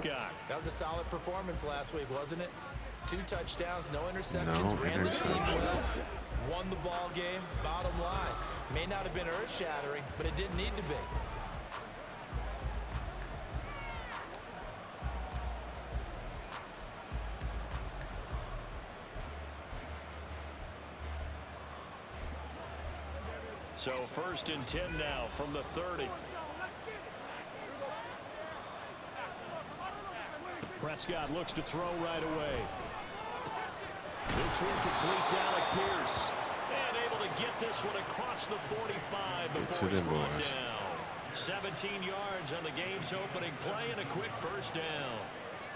That was a solid performance last week, wasn't it? 2 touchdowns, no interceptions, ran the team well, won the ball game. Bottom line, may not have been earth-shattering, but it didn't need to be. So 1st and 10 now from the 30. Prescott looks to throw right away. This one completes Alec Pierce. And able to get this one across the 45 before he's brought down. 17 yards on the game's opening play and a quick 1st down.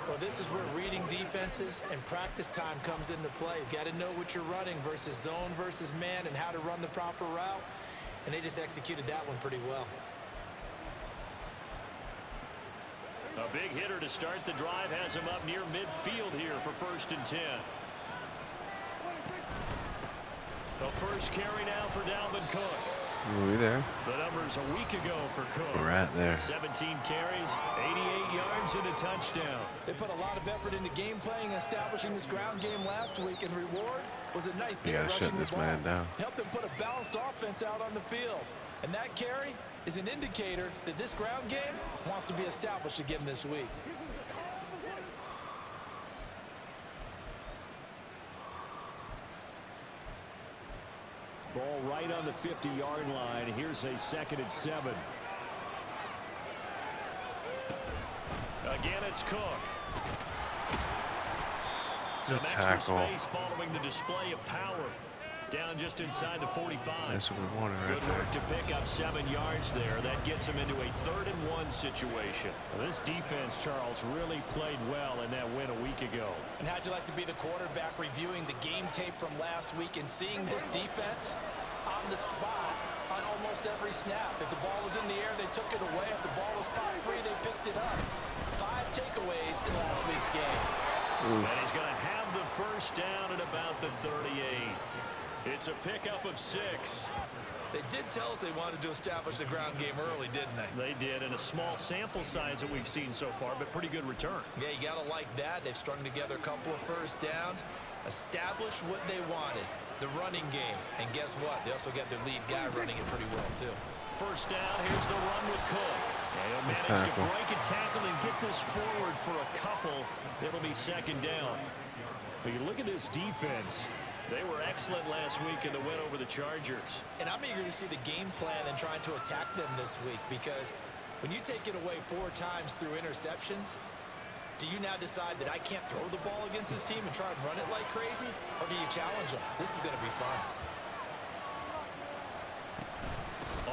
Well, this is where reading defenses and practice time comes into play. You've got to know what you're running versus zone versus man and how to run the proper route. And they just executed that one pretty well. A big hitter to start the drive has him up near midfield here for 1st and 10. The first carry now for Dalvin Cook. Are we there? The numbers a week ago for Cook. We're at there. 17 carries, 88 yards, and a touchdown. They put a lot of effort into game playing and establishing this ground game last week, and reward was a nice game rushing the ball. Man down. Helped them put a balanced offense out on the field. And that carry is an indicator that this ground game wants to be established again this week. Ball right on the 50-yard line. Here's a 2nd and 7. Again, it's Cook. Some extra space following the display of power. Down just inside the 45. That's what we wanted right there. Good work to pick up 7 yards there. That gets him into a 3rd and 1 situation. Well, this defense, Charles, really played well in that win a week ago. And how'd you like to be the quarterback reviewing the game tape from last week and seeing this defense on the spot on almost every snap? If the ball was in the air, they took it away. If the ball was pop free, they picked it up. 5 takeaways in last week's game. And he's going to have the 1st down at about the 38. It's a pickup of 6. They did tell us they wanted to establish the ground game early, didn't they? They did, and a small sample size that we've seen so far, but pretty good return. Yeah, you got to like that. They've strung together a couple of 1st downs, established what they wanted, the running game. And guess what? They also got their lead guy running it pretty well, too. 1st down, here's the run with Cook. And he'll manage to break a tackle and get this forward for a couple. It'll be 2nd down. But you look at this defense. They were excellent last week in the win over the Chargers. And I'm eager to see the game plan and trying to attack them this week, because when you take it away 4 times through interceptions, do you now decide that I can't throw the ball against this team and try and run it like crazy? Or do you challenge them? This is going to be fun.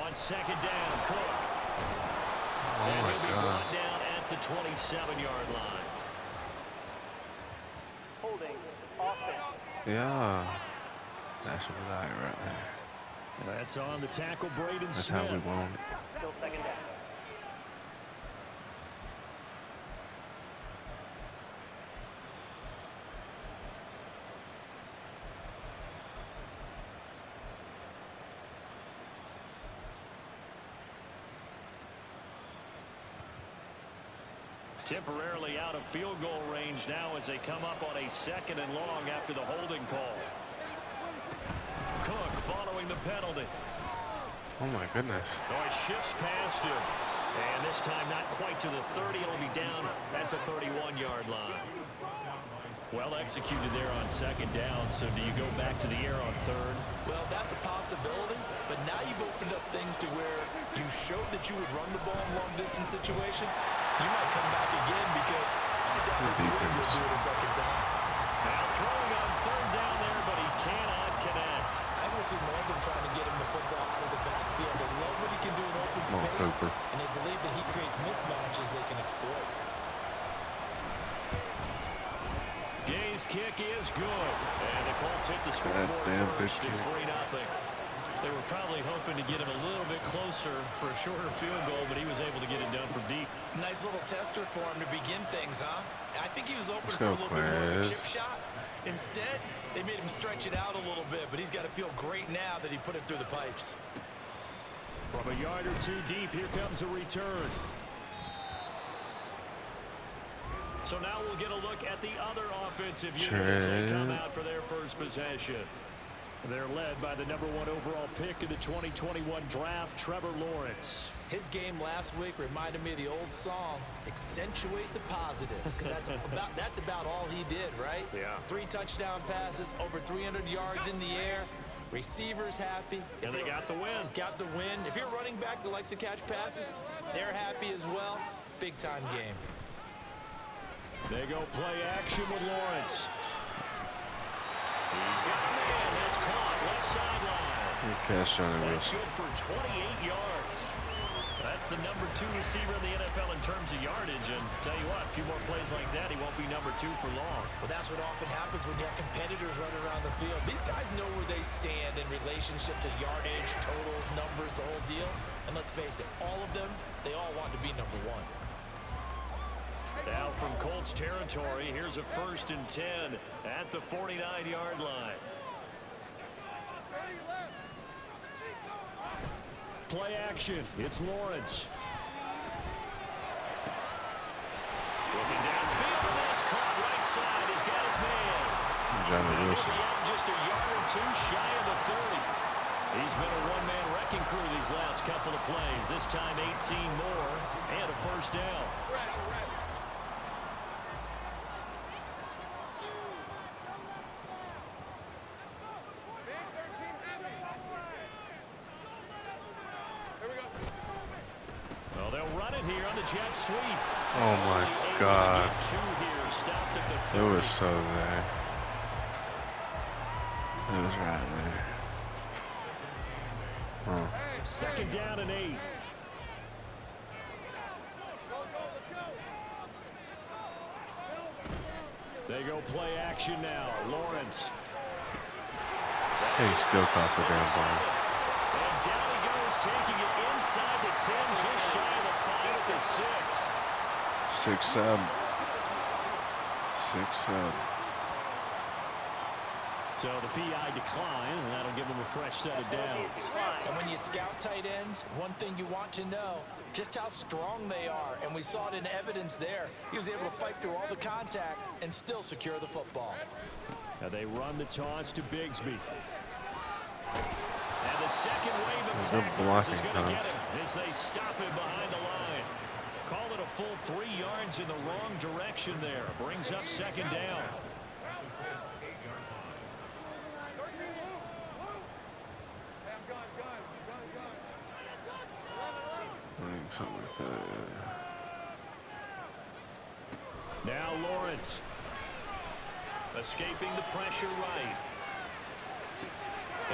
On 2nd down, Cook. Oh, and my he'll be God. brought down at the 27-yard line. Holding offense. Yeah. That's what we like right there. That's on the tackle, Braden That's Smith. how we want it. Still 2nd down. Temporarily out of field goal range now as they come up on a 2nd and long after the holding call. Cook following the penalty. Oh, my goodness. Oh, he shifts past him. And this time not quite to the 30. It'll be down at the 31-yard line. Well executed there on 2nd down. So do you go back to the air on 3rd? Well, that's a possibility, but now you've opened up things to where you showed that you would run the ball in long-distance situation. You might come back again, because I doubt that you will do it a 2nd time. Now throwing on 3rd down there, but he cannot connect. I will see more of them trying to get him the football out of the backfield. They love what he can do in open space, and they believe that he creates mismatches they can exploit. Gay's kick is good. And the Colts hit the scoreboard first. It's 3-0. They were probably hoping to get him a little bit closer for a shorter field goal, but he was able to get it done from deep. Nice little tester for him to begin things, huh? I think he was open for a little bit more of a chip shot. Instead, they made him stretch it out a little bit, but he's got to feel great now that he put it through the pipes. From a yard or 2 deep, here comes a return. So now we'll get a look at the other offensive units that come out for their first possession. They're led by the #1 overall pick in the 2021 draft, Trevor Lawrence. His game last week reminded me of the old song, accentuate the positive, because that's about all he did, right? Yeah. 3 touchdown passes, over 300 yards in the air, receivers happy. And they got the win. Got the win. If you're running back that likes to catch passes, they're happy as well. Big-time game. They go play action with Lawrence. He's got a man. That's caught. Left sideline. That's good for 28 yards. That's the #2 receiver in the NFL in terms of yardage. And tell you what, a few more plays like that, he won't be #2 for long. Well, that's what often happens when you have competitors running around the field. These guys know where they stand in relationship to yardage, totals, numbers, the whole deal. And let's face it, all of them, they all want to be #1. Now from Colts territory, here's a 1st and 10 at the 49-yard line. Play action. It's Lawrence. Looking downfield, and that's caught right side. He's got his man. Just a yard or 2 shy of the 30. He's been a one-man wrecking crew these last couple of plays. This time 18 more and a 1st down. Jet sweep. Oh my God. It was so there. It was right there. Huh. 2nd down and 8. They go play action now. Lawrence. He still caught the damn ball. And down he goes, taking it inside the 10, just shy of the 5 at the 6. 6-7. 6-7. So the PI decline, and that'll give him a fresh set of downs. And when you scout tight ends, one thing you want to know, just how strong they are. And we saw it in evidence there. He was able to fight through all the contact and still secure the football. Now they run the toss to Bigsby. And the second wave of tackles is going to get him as they stop him behind the line. Call it a full 3 yards in the wrong direction there. Brings up 2nd down. Now Lawrence. Escaping the pressure right.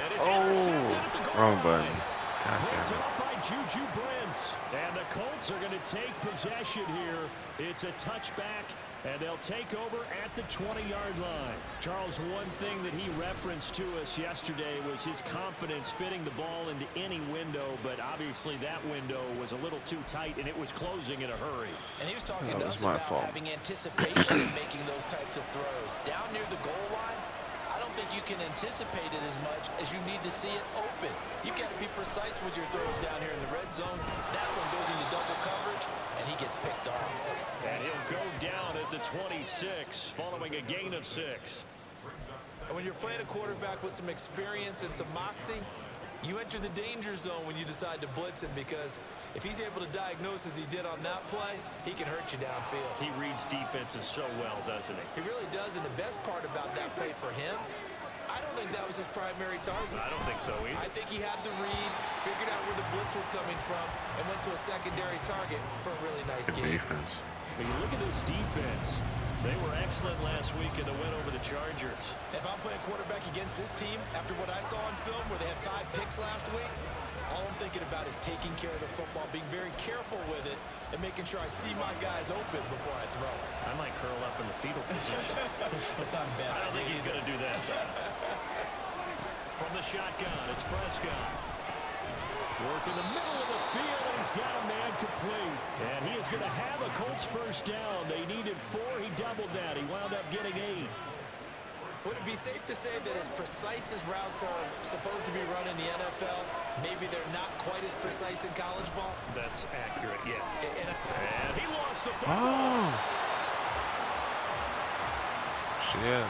And it's intercepted at the goal wrong button. Picked up by Juju Brents. And the Colts are going to take possession here. It's a touchback, and they'll take over at the 20-yard line. Charles, one thing that he referenced to us yesterday was his confidence fitting the ball into any window, but obviously that window was a little too tight, and it was closing in a hurry. And he was talking to us about having anticipation in making those types of throws. Down near the goal line, I don't think you can anticipate it as much as you need to see it open. You got to be precise with your throws down here in the red zone. That one goes into double coverage, and he gets picked off. And he'll go down at the 26, following a gain of 6. And when you're playing a quarterback with some experience and some moxie, you enter the danger zone when you decide to blitz him, because if he's able to diagnose as he did on that play, he can hurt you downfield. He reads defenses so well, doesn't he? He really does, and the best part about that play for him, I don't think that was his primary target. I don't think so either. I think he had the read, figured out where the blitz was coming from, and went to a secondary target for a really nice game. Defense. When you look at this defense, they were excellent last week in the win over the Chargers. If I'm playing quarterback against this team, after what I saw on film where they had 5 picks last week, all I'm thinking about is taking care of the football, being very careful with it, and making sure I see my guys open before I throw it. I might curl up in the fetal position. That's not bad. I don't think he's going to do that. From the shotgun, it's Prescott. Work in the middle of the field, and he's got a man complete. And he is going to have a Colts 1st down. They needed 4. He doubled that. He wound up getting 8. Would it be safe to say that as precise as routes are supposed to be run in the NFL, maybe they're not quite as precise in college ball? That's accurate, yeah. And he lost the football. shit.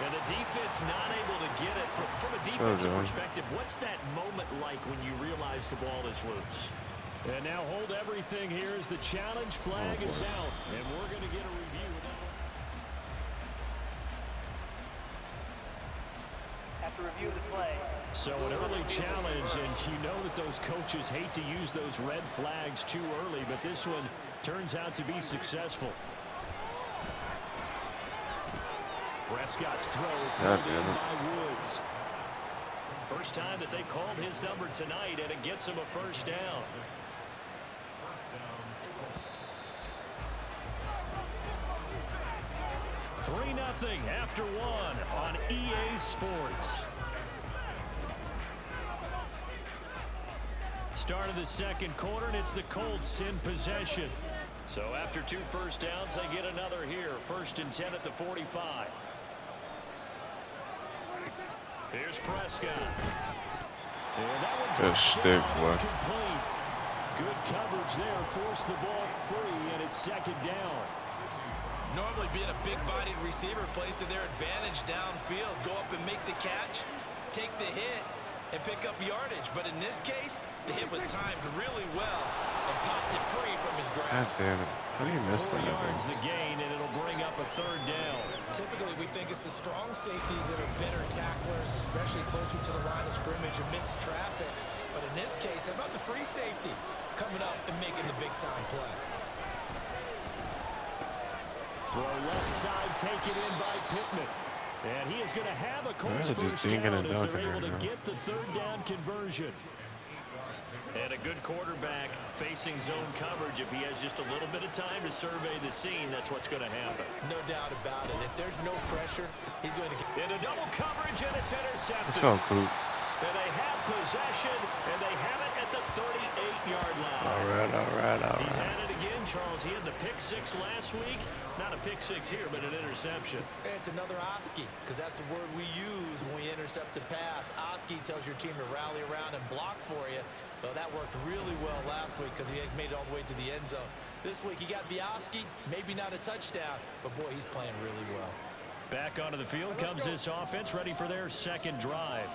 And the defense not able to get it. From a defensive perspective, what's that moment like when you realize the ball is loose? And now hold everything here as the challenge flag is out. And we're going to get a review. After review of the play. So an early challenge, and you know that those coaches hate to use those red flags too early, but this one turns out to be successful. Prescott's throw pulled in by Woods. First time that they called his number tonight, and it gets him a first down. Three 0 after one on EA Sports. Start of the second quarter, and it's the Colts in possession. So after 2 first downs, they get another here. 1st and 10 at the 45. Here's Prescott. And that one's complete. Good coverage there. Forced the ball free, and it's 2nd down. Normally being a big-bodied receiver plays to their advantage downfield. Go up and make the catch, take the hit, and pick up yardage. But in this case, the hit was timed really well and popped it free from his grasp. God damn it. How do you miss 4 that? yards the gain, and it'll bring up a 3rd down. Typically, we think it's the strong safeties that are better tacklers, especially closer to the line of scrimmage amidst traffic. But in this case, how about the free safety coming up and making the big-time play? Throw left side, taken in by Pittman. And he is going to have a Colts first down as they're able to get the 3rd down conversion. And a good quarterback facing zone coverage. If he has just a little bit of time to survey the scene, that's what's going to happen. No doubt about it. If there's no pressure, he's going to get into double coverage, and it's intercepted. Let's go, Coop. And they have possession, and they have it at the 38-yard line. All right. He's had it again, Charles. He had the pick 6 last week. Not a pick 6 here, but an interception. It's another Oski, because that's the word we use when we intercept a pass. Oski tells your team to rally around and block for you. Well, that worked really well last week because he made it all the way to the end zone. This week he got the Oski, maybe not a touchdown, but boy, he's playing really well. Back onto the field comes this offense, ready for their 2nd drive.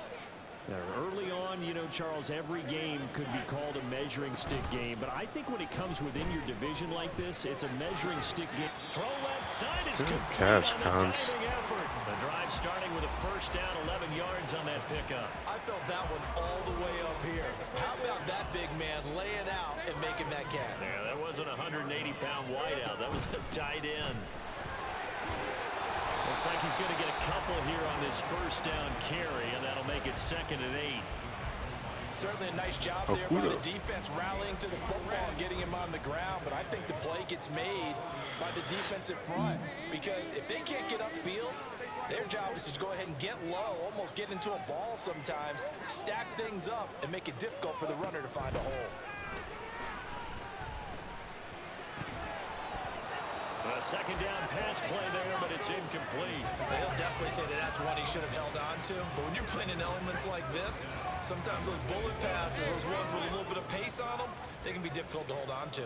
Now, early on, you know, Charles, every game could be called a measuring stick game, but I think when it comes within your division like this, it's a measuring stick game. Throw left side is complete on the diving effort. The drive starting with a first down, 11 yards on that pickup. I felt that one all the way up here. How about that big man laying out and making that catch? Yeah, that wasn't a 180-pound wideout. That was a tight end. Looks like he's going to get a couple here on this first down carry, and that'll make it 2nd and 8. Certainly a nice job there by the defense rallying to the football and getting him on the ground, but I think the play gets made by the defensive front because if they can't get upfield, their job is to go ahead and get low, almost get into a ball sometimes, stack things up, and make it difficult for the runner to find a hole. A 2nd down pass play there, but it's incomplete. He'll definitely say that that's one he should have held on to. But when you're playing in elements like this, sometimes those bullet passes, those ones with a little bit of pace on them, they can be difficult to hold on to.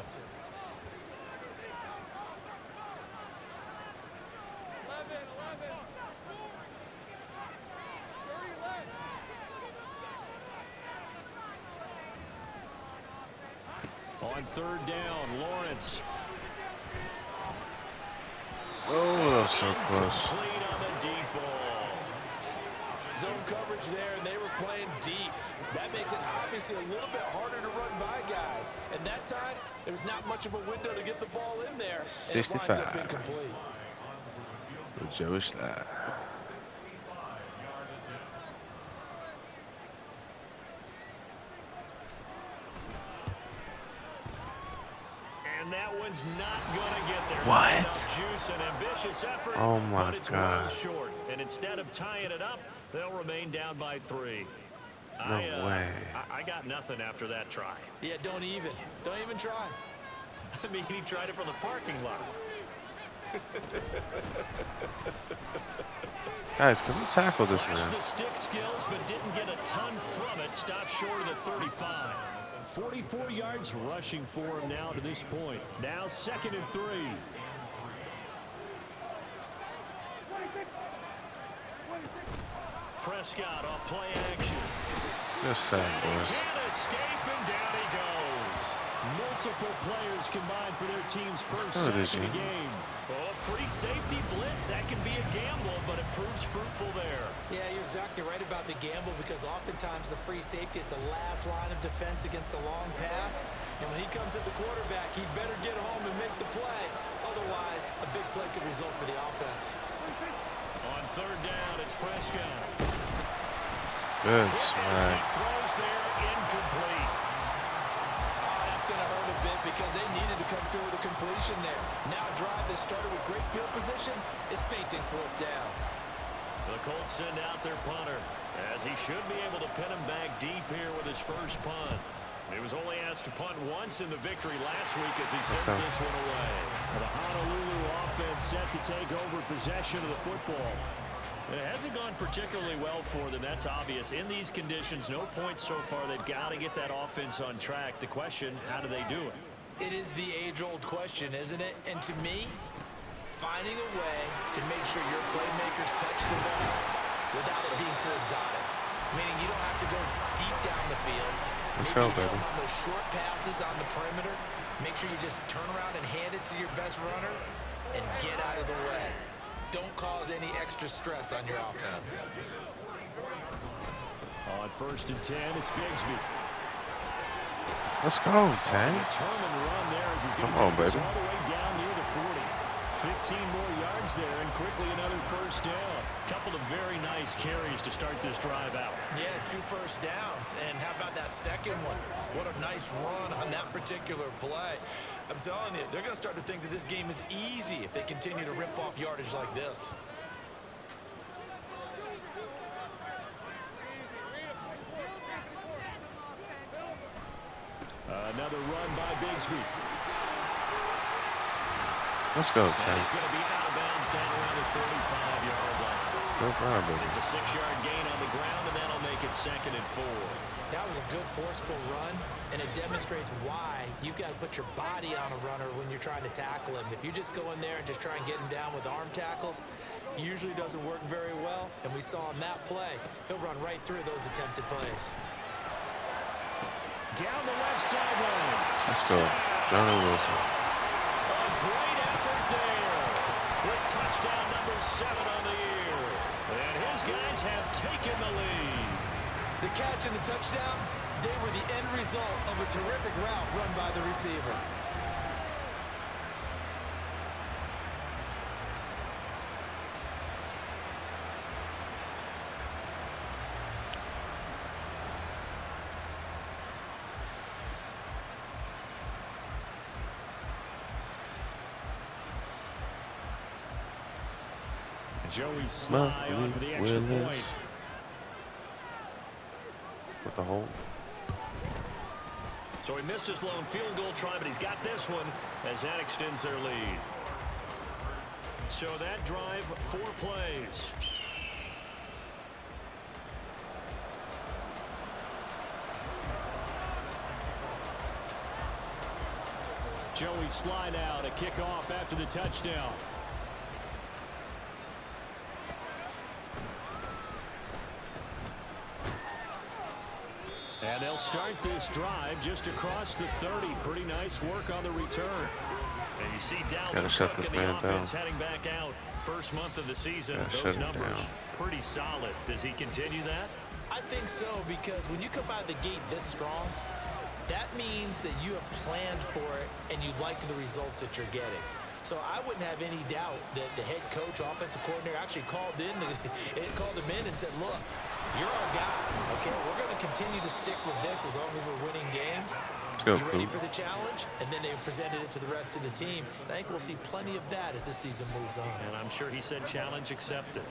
On 3rd down, Lawrence. Oh, that's so close. Complete on the deep ball. Zone coverage there, and they were playing deep. That makes it obviously a little bit harder to run by guys. And that time, there was not much of a window to get the ball in there. 65. And it winds up incomplete. Joe Slide. And that one's not going to get there. What? Juice and ambitious effort, Oh my but it's God. well short. And instead of tying it up, they'll remain down by 3. No way. I got nothing after that try. Yeah, don't even try. I mean, he tried it from the parking lot. Guys, can we tackle this man? The stick skills, but didn't get a ton from it. Stopped short of the 35. 44 yards rushing for him now to this point. Now 2nd and 3. Prescott off play action. Just saying, And he boys. can't escape, and down he goes. Multiple players combined for their team's first sack of the game. Oh, free safety blitz. That can be a gamble, but it proves fruitful there. Yeah, you're exactly right about the gamble because oftentimes the free safety is the last line of defense against a long pass. And when he comes at the quarterback, he'd better get home and make the play. Otherwise, a big play could result for the offense. On third down, it's Prescott. Good He smack. throws there, incomplete. That's going to hurt a bit because they needed to come through with a completion there. Now a drive that started with great field position is facing fourth down. The Colts send out their punter, as he should be able to pin him back deep here with his first punt. He was only asked to punt once in the victory last week as he sends this one away. The Honolulu offense set to take over possession of the football. It hasn't gone particularly well for them, that's obvious. In these conditions, no points so far. They've got to get that offense on track. The question, how do they do it? It is the age-old question, isn't it? And to me, finding a way to make sure your playmakers touch the ball without it being too exotic. Meaning you don't have to go deep down the field. Let's Maybe go, baby. on those short passes on the perimeter. Make sure you just turn around and hand it to your best runner and get out of the way. Don't cause any extra stress on your offense. On first and 10, it's Bigsby. Let's go, Tank. Determined run there as he's going Come on, to take this baby. all the way down near the 40. 15 more yards there, and quickly another first down. Couple of very nice carries to start this drive out. Yeah, 2 first downs. And how about that second one? What a nice run on that particular play. I'm telling you, they're going to start to think that this game is easy if they continue to rip off yardage like this. Another run by Bigsby. Let's go, And Tank. he's going to be out of bounds down around the 35-yard line. No problem. It's a 6-yard gain on the ground, and that'll make it 2nd and 4. That was a good forceful run, and it demonstrates why you've got to put your body on a runner when you're trying to tackle him. If you just go in there and just try and get him down with arm tackles, it usually doesn't work very well, and we saw on that play, he'll run right through those attempted plays. Down the left sideline. Let's go. Johnny Wilson. A great effort there. With touchdown number 7 on the year. And his guys have taken the lead. The catch and the touchdown, they were the end result of a terrific route run by the receiver. Joey Sly on for the extra point. With the hole. So he missed his lone field goal try, but he's got this one as that extends their lead. So that drive, 4 plays. Joey Sly now to kick off after the touchdown. And they'll start this drive just across the 30. Pretty nice work on the return. And you see Dalvin Cook and the offense heading back out. First month of the season, those numbers pretty solid. Does he continue that? I think so, because when you come out of the gate this strong, that means that you have planned for it and you like the results that you're getting. So I wouldn't have any doubt that the head coach, offensive coordinator, actually called him in and said, look, you're our guy, okay? We're going to continue to stick with this as long as we're winning games. Go, you ready for the challenge? And then they presented it to the rest of the team. And I think we'll see plenty of that as this season moves on. And I'm sure he said challenge accepted.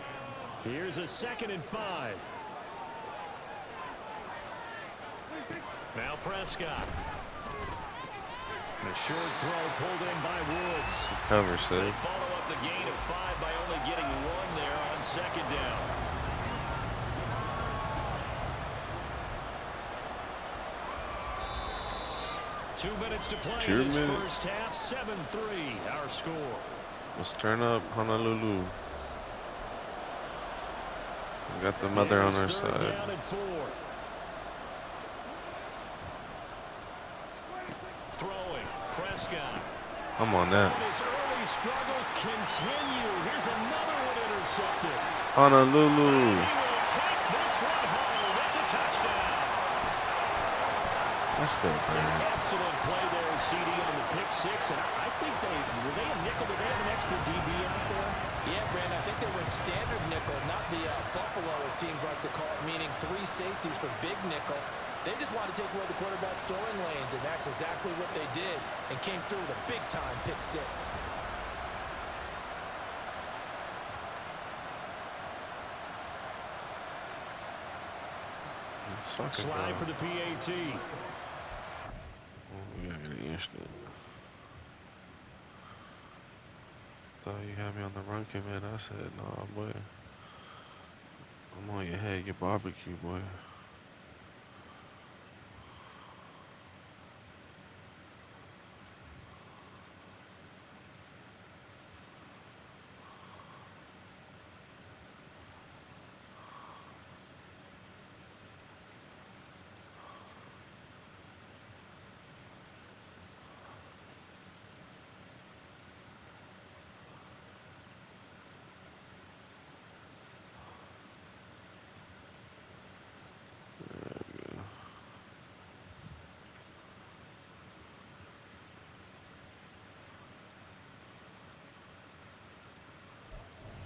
Here's a 2nd and 5. Now Prescott. The short throw pulled in by Woods. Cover, They Sid. follow up the gain of 5 by only getting 1 there on 2nd down. Two minutes to play in this first half. 7-3, our score. Let's turn up Honolulu. We got the mother on our side. Down and 4. Throwing. Prescott. I'm on that. And his early struggles continue. Here's another one intercepted. Honolulu. He will take this one home. It's a touchdown. That's good, man. Excellent play there, CD, on the pick 6. And I think were they a nickel? Did they have an extra DB out there? Yeah, Brandon, I think they were in standard nickel, not the Buffalo, as teams like to call it, meaning 3 safeties for big nickel. They just want to take away the quarterback's throwing lanes, and that's exactly what they did, and came through with a big-time pick 6. Slide for the PAT. Oh, we gotta get an instant. Thought you had me on the run commit. I said, nah, boy. I'm on your head, your barbecue, boy.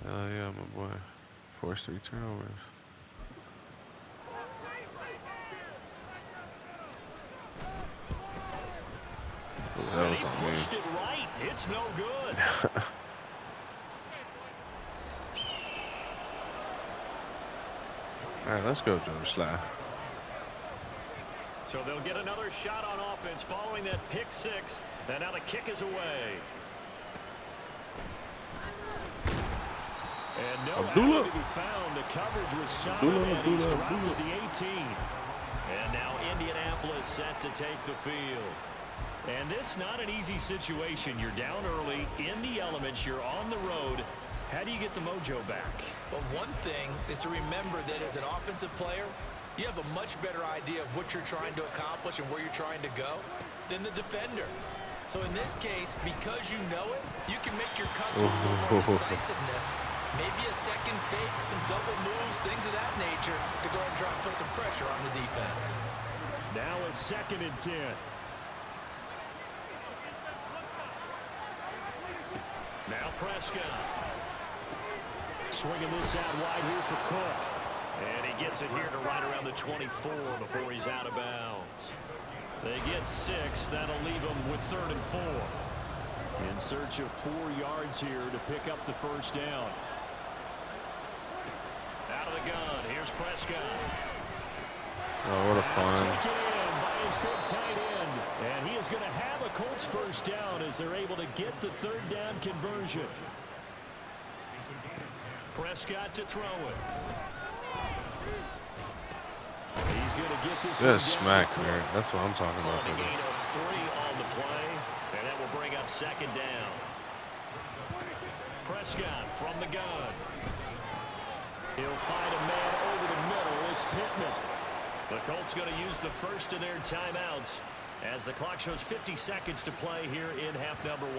Hell yeah, my boy. Forced 3 turnovers. That was on me. Pushed it right. It's no good. All right, let's go, Joe Sly. So they'll get another shot on offense following that pick 6. And now the kick is away. And no Abdullah to be found. The coverage was solid, and he's dropped to the 18. And now Indianapolis set to take the field. And this not an easy situation. You're down early, in the elements, you're on the road. How do you get the mojo back? Well, one thing is to remember that as an offensive player, you have a much better idea of what you're trying to accomplish and where you're trying to go than the defender. So in this case, because you know it, you can make your cuts with a little more decisiveness. Maybe a second fake, some double moves, things of that nature to go ahead and try and put some pressure on the defense. Now a 2nd and 10. Now Prescott. Swinging this out wide here for Cook. And he gets it here to right around the 24 before he's out of bounds. They get 6. That'll leave them with 3rd and 4. In search of 4 yards here to pick up the first down. Out of the gun. Here's Prescott. Oh, what a Pass fun. taken in by his big tight end. And he is going to have a Colts first down as they're able to get the 3rd down conversion. Prescott to throw it. He's going to get this Good smack, man. That's what I'm talking about. On a gain of 3 on the play, and that will bring up 2nd down. Prescott from the gun. He'll find a man over the middle. It's Pittman. The Colts going to use the first of their timeouts as the clock shows 50 seconds to play here in half number 1.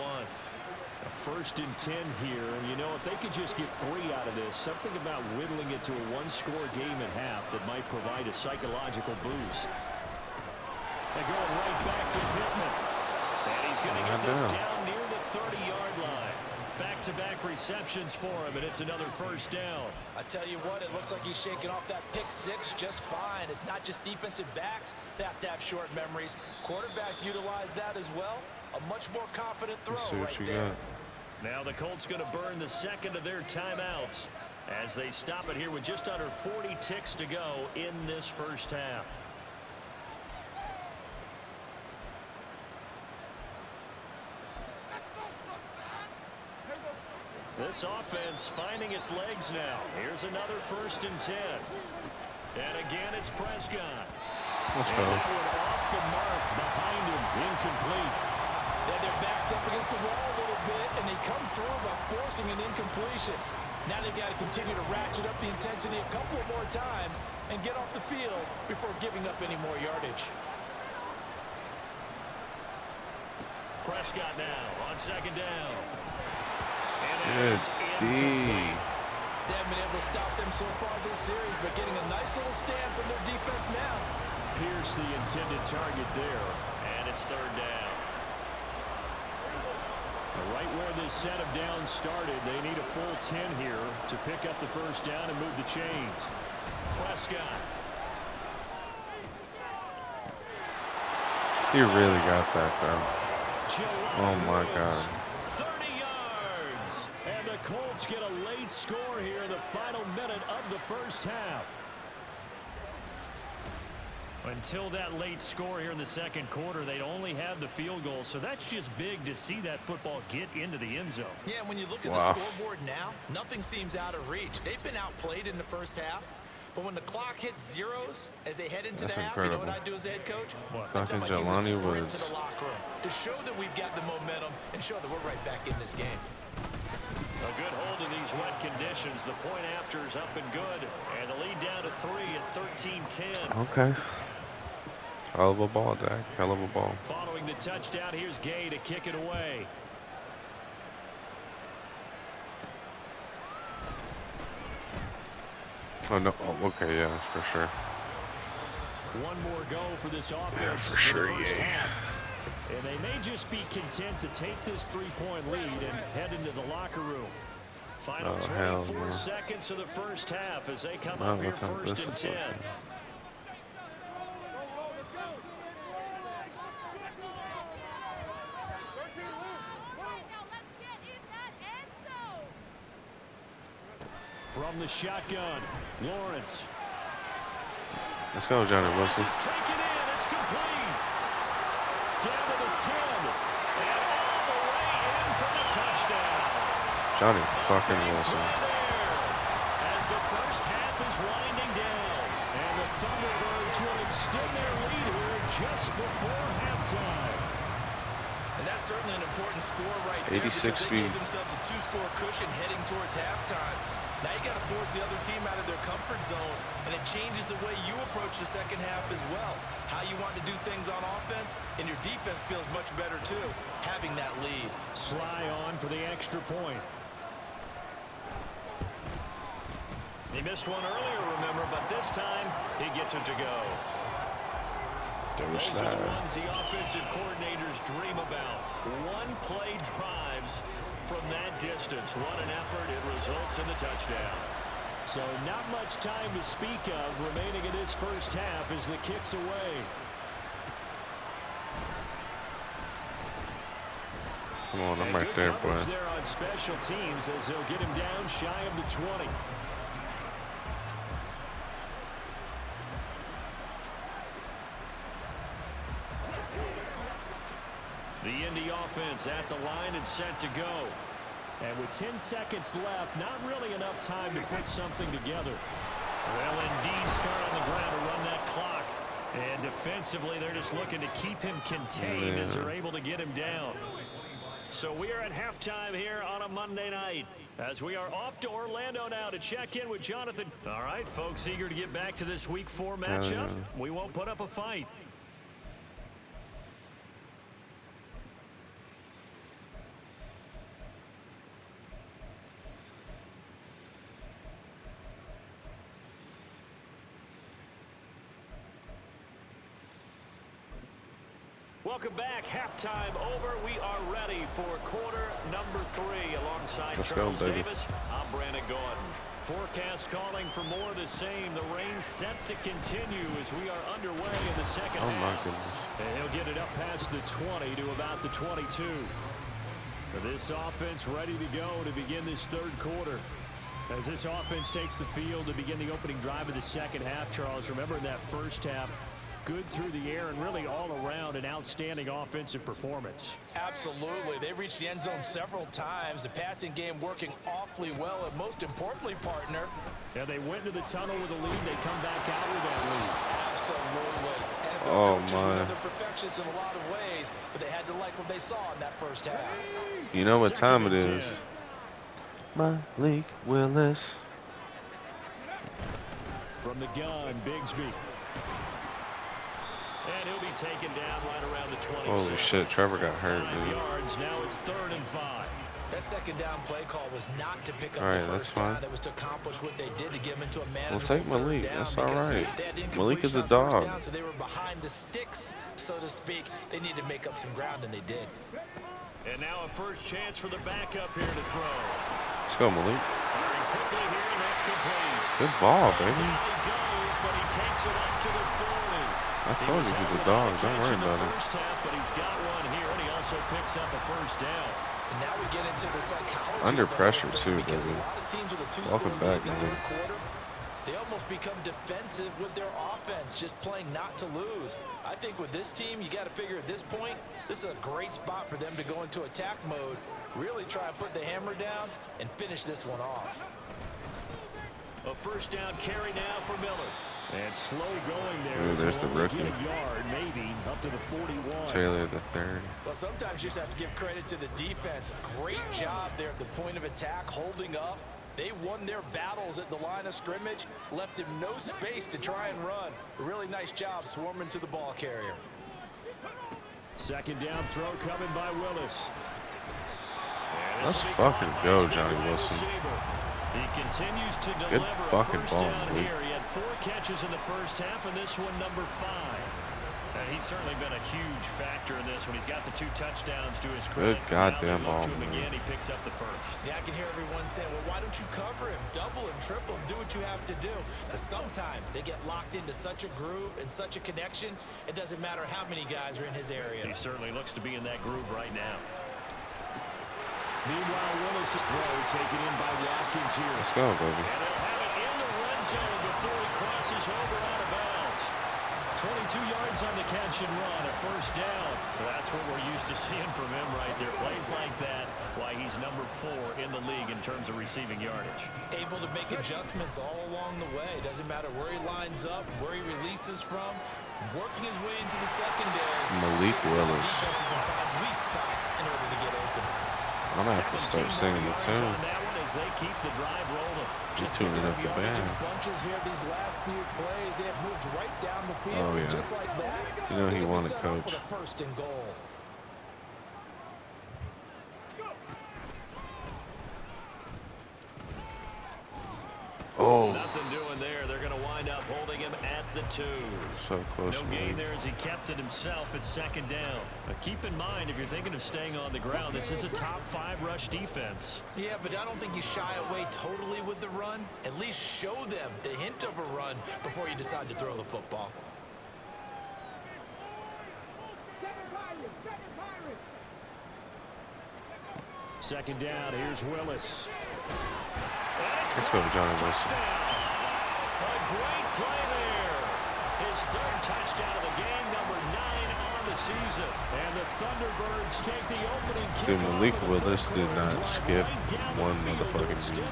A 1st and 10 here, and you know, if they could just get 3 out of this, something about whittling it to a 1-score game at half that might provide a psychological boost. They're going right back to Pittman. And he's going to get this down near the 30-yard line. Back-to-back receptions for him, and it's another first down. I tell you what, it looks like he's shaking off that pick 6 just fine. It's not just defensive backs that have to have short memories. Quarterbacks utilize that as well. A much more confident throw right there. Now the Colts going to burn the 2nd of their timeouts as they stop it here with just under 40 ticks to go in this first half. This offense finding its legs now. Here's another 1st and 10. And again, it's Prescott. Let's go. And that one off the mark behind him. Incomplete. Yeah, their backs up against the wall a little bit, and they come through by forcing an incompletion. Now they've got to continue to ratchet up the intensity a couple more times and get off the field before giving up any more yardage. Prescott now on second down. Good D. They haven't been able to stop them so far this series, but getting a nice little stand from their defense now. Pierce the intended target there, and it's third down. Right where this set of downs started, they need a full 10 here to pick up the first down and move the chains. Prescott. He really got that, though. Oh, my God. 30 yards. And the Colts get a late score here in the final minute of the first half. Until that late score here in the second quarter, they'd only had the field goal. So that's just big to see that football get into the end zone. Yeah, when you look at the scoreboard now, nothing seems out of reach. They've been outplayed in the first half. But when the clock hits zeros as they head into the half, you know what I do as the head coach? I tell my team to sprint to the locker room to show that we've got the momentum and show that we're right back in this game. A good hold in these wet conditions. The point after is up and good. And the lead down to 3 at 13-10. Okay. Hell of a ball, Dak. Hell of a ball. Following the touchdown, here's Gay to kick it away. Oh, no. Oh, okay, yeah, for sure. One more go for this offense. Yeah, for sure, the first yeah. half. And they may just be content to take this 3-point lead and head into the locker room. Final 24 seconds of the first half as they come up here first and 10. From the shotgun, Lawrence. Let's go, Johnny Wilson. This is taken in. It's complete. Down to the 10. And all the way in for the touchdown. Johnny fucking Wilson. As the first half is winding down. And the Thunderbirds will extend their lead here just before halftime. And that's certainly an important score right there. 86 because they gave themselves a 2-score cushion heading towards halftime. Now you got to force the other team out of their comfort zone, and it changes the way you approach the second half as well. How you want to do things on offense, and your defense feels much better too, having that lead. Sly on for the extra point. He missed one earlier, remember, but this time he gets it to go. Those are the ones the offensive coordinators dream about. One-play drives from that distance. What an effort. It results in the touchdown. So not much time to speak of remaining in this first half as the kick's away. Come on, I'm right there, boy. There on special teams as they'll get him down shy of the 20. The Indy offense at the line and set to go. And with 10 seconds left, not really enough time to put something together. Well, indeed, start on the ground to run that clock. And defensively, they're just looking to keep him contained as they're able to get him down. So we are at halftime here on a Monday night as we are off to Orlando now to check in with Jonathan. All right, folks, eager to get back to this Week 4 matchup. We won't put up a fight. Welcome back. Halftime over. We are ready for quarter number 3 alongside Charles Davis. I'm Brandon Gordon. Forecast calling for more of the same. The rain set to continue as we are underway in the second half. Oh, my goodness. And he'll get it up past the 20 to about the 22. This offense ready to go to begin this third quarter. As this offense takes the field to begin the opening drive of the second half, Charles, remember in that first half, good through the air and really all around an outstanding offensive performance. Absolutely. They reached the end zone several times. The passing game working awfully well. And most importantly, partner. Yeah, they went to the tunnel with a lead. They come back out with that lead. Absolutely. Oh, my. They're perfectionists in a lot of ways, but they had to like what they saw in that first half. You know what time it is. Malik Willis. From the gun, Bigsby. And he'll be taken down right around the 26. Holy shit, Trevor got hurt, 5 dude. yards. Now it's 3rd and 5. That second down play call was not to pick up All right, the first that's fine. down. It was to accomplish what they did to get him into a We'll manageable take Malik. third down. That's all right. They had Malik is a incompletion on first dog. down, so they were behind the sticks, so to speak. They needed to make up some ground, and they did. And now a first chance for the backup here to throw. Let's go, Malik. Firing quickly here, and that's complete. Good ball, baby. Down he goes, but he takes it up to the 40. I told you he's a dog. Don't worry about it. First half, but he's got one here, and he also picks up a first down. And now we get into the psychology. Under pressure, too, because baby. a lot of teams with a two-score Welcome back, lead in the man. third quarter, they almost become defensive with their offense, just playing not to lose. I think with this team, you got to figure at this point, this is a great spot for them to go into attack mode, really try and put the hammer down and finish this one off. A first down carry now for Miller. And slow going there. Ooh, there's the rookie. Get a yard, maybe, up to the 41. Taylor the third. Well, sometimes you just have to give credit to the defense. Great job there at the point of attack, holding up. They won their battles at the line of scrimmage, left him no space to try and run. A really nice job swarming to the ball carrier. Second down throw coming by Willis. Let's fucking go, Johnny Wilson. He continues to Good deliver a fucking first ball, down dude. here. He had 4 catches in the first half, and this one number 5. He's certainly been a huge factor in this when he's got the 2 touchdowns to his credit. Good goddamn Now they look ball, to him man. again, he picks up the first. Yeah, I can hear everyone saying, well, why don't you cover him, double him, triple him, do what you have to do. But sometimes they get locked into such a groove and such a connection, it doesn't matter how many guys are in his area. He certainly looks to be in that groove right now. Meanwhile, Willis' throw taken in by Watkins here. Let's go, baby. And he'll have it in the red zone before he crosses over out of bounds. 22 yards on the catch and run, a first down. Well, that's what we're used to seeing from him right there. Plays like that, why he's number 4 in the league in terms of receiving yardage. Able to make adjustments all along the way. Doesn't matter where he lines up, where he releases from, working his way into the secondary. Malik Willis. Defenses and finds weak spots in order to get open. I'm gonna have to start singing the tune. On that one as they keep the drive rolling. You tuning up the band. Bunches here these last few plays. They have moved right down the field. Oh, yeah. Just like that. You know he They'll be wanted, set up coach. with a first and goal. Oh, Nothing doing there. They're going to wind up holding him at the 2. so close. No gain man. there as he kept it himself at second down. Keep in mind, if you're thinking of staying on the ground, this is a top 5 rush defense. Yeah, but I don't think you shy away totally with the run. At least show them the hint of a run before you decide to throw the football. Second down, here's Willis. Let's go, Johnny Wilson. Touchdown. A great play there. His 3rd touchdown of the game, number 9 on the season. And the Thunderbirds take the opening kick. Dude, Malik Willis did not skip one motherfucking beat.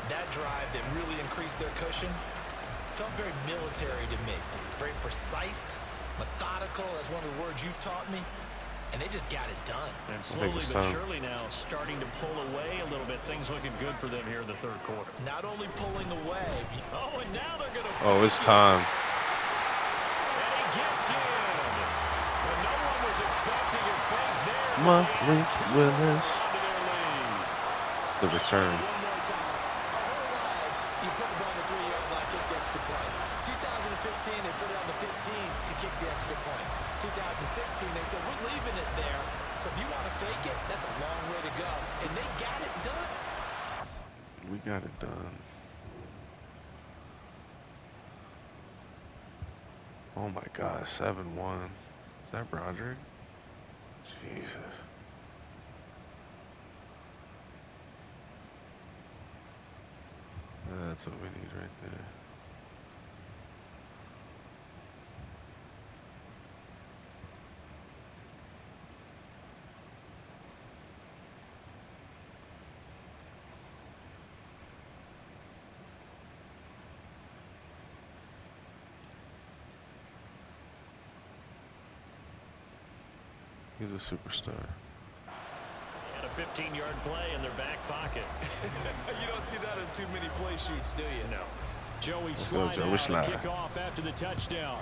That drive that really increased their cushion felt very military to me. Very precise, methodical, that's one of the words you've taught me. And they just got it done. And slowly but surely now starting to pull away a little bit. Things looking good for them here in the third quarter. Not only pulling away. Oh, and now they're going to... Oh, it's time. And he gets in. When no one was expecting it, faith there. Malik Willis. The return. One more time. Our whole lives, you put the ball on the 3-yard line, kick the extra point. 2015, they put it on the 15 to kick the extra point. 2016, they said, we're leaving it there. So if you want to fake it, that's a long way to go. And they got it done. We got it done. Oh my God, 7-1. Is that Broderick? Jesus. That's what we need right there. He's a superstar. And a 15-yard play in their back pocket. You don't see that in too many play sheets, do you? No. Joey Slide Slide to kick off after the touchdown.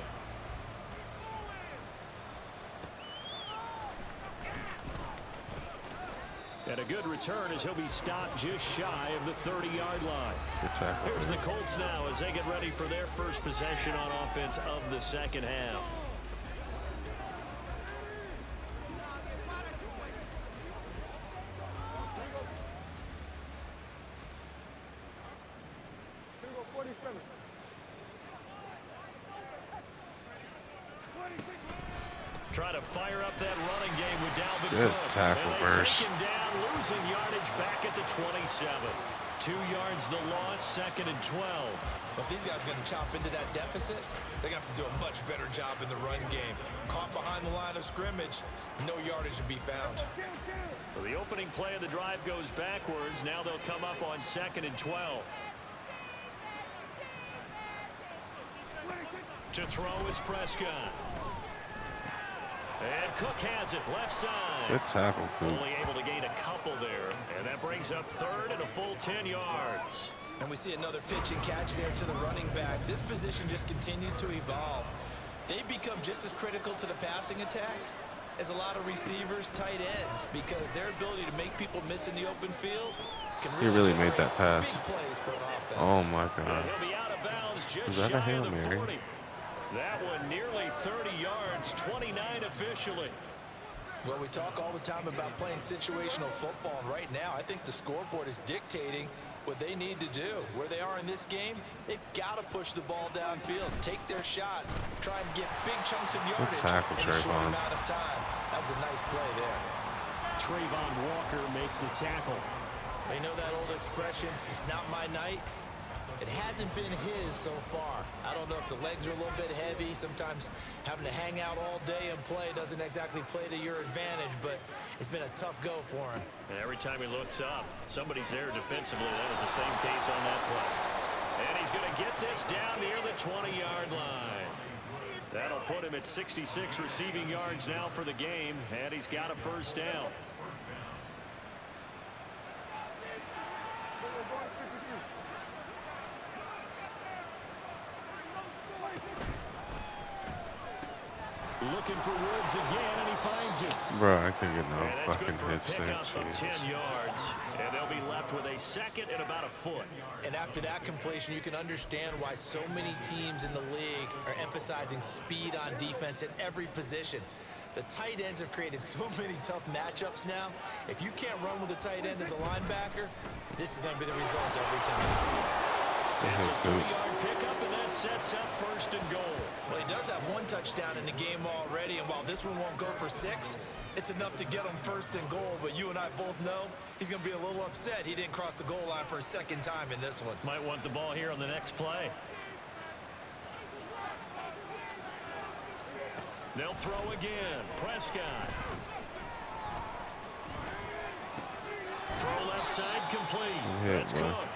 And a good return as he'll be stopped just shy of the 30-yard line. Good tackle. Here's the Colts now as they get ready for their first possession on offense of the second half. Try to fire up that running game with Dalvin Good Cook. tackle burst. Taken down, losing yardage back at the 27. 2 yards the loss, 2nd and 12. But if these guys are going to chop into that deficit, they're going to have to do a much better job in the run game. Caught behind the line of scrimmage, no yardage to be found. So the opening play of the drive goes backwards. Now they'll come up on 2nd and 12. To throw is Prescott. And Cook has it, left side. Good tackle, Cook. Only able to gain a couple there. And that brings up 3rd and a full 10 yards. And we see another pitch and catch there to the running back. This position just continues to evolve. They become just as critical to the passing attack as a lot of receivers, tight ends, because their ability to make people miss in the open field can really made that pass. Big plays for an offense. Oh my And God. he'll be out of bounds just Is that a shy Hail of the Mary? 40. That one nearly 30 yards, 29 officially. Well, we talk all the time about playing situational football, and right now I think the scoreboard is dictating what they need to do. Where they are in this game, they've got to push the ball downfield, take their shots, try and get big chunks of yardage tackle, in a short Trayvon. amount of time. That was a nice play there. Trayvon Walker makes the tackle. You know that old expression, it's not my night? It hasn't been his so far. I don't know if the legs are a little bit heavy. Sometimes having to hang out all day and play doesn't exactly play to your advantage, but it's been a tough go for him. And every time he looks up, somebody's there defensively. That was the same case on that play. And he's going to get this down near the 20-yard line. That'll put him at 66 receiving yards now for the game, and he's got a first down. Looking for Woods again, and he finds it. Bro, I couldn't get no And that's fucking good for a hits there. pickup of Jesus. 10 yards. And they'll be left with a 2nd and about a foot. And after that completion, you can understand why so many teams in the league are emphasizing speed on defense at every position. The tight ends have created so many tough matchups now. If you can't run with a tight end as a linebacker, this is going to be the result every time. It's a 3-yard pickup, and that sets up 1st and goal. Well, he does have 1 touchdown in the game already, and while this one won't go for 6, it's enough to get him 1st and goal. But you and I both know he's going to be a little upset he didn't cross the goal line for a 2nd time in this one. Might want the ball here on the next play. They'll throw again. Prescott. Throw left side complete. That's Cook.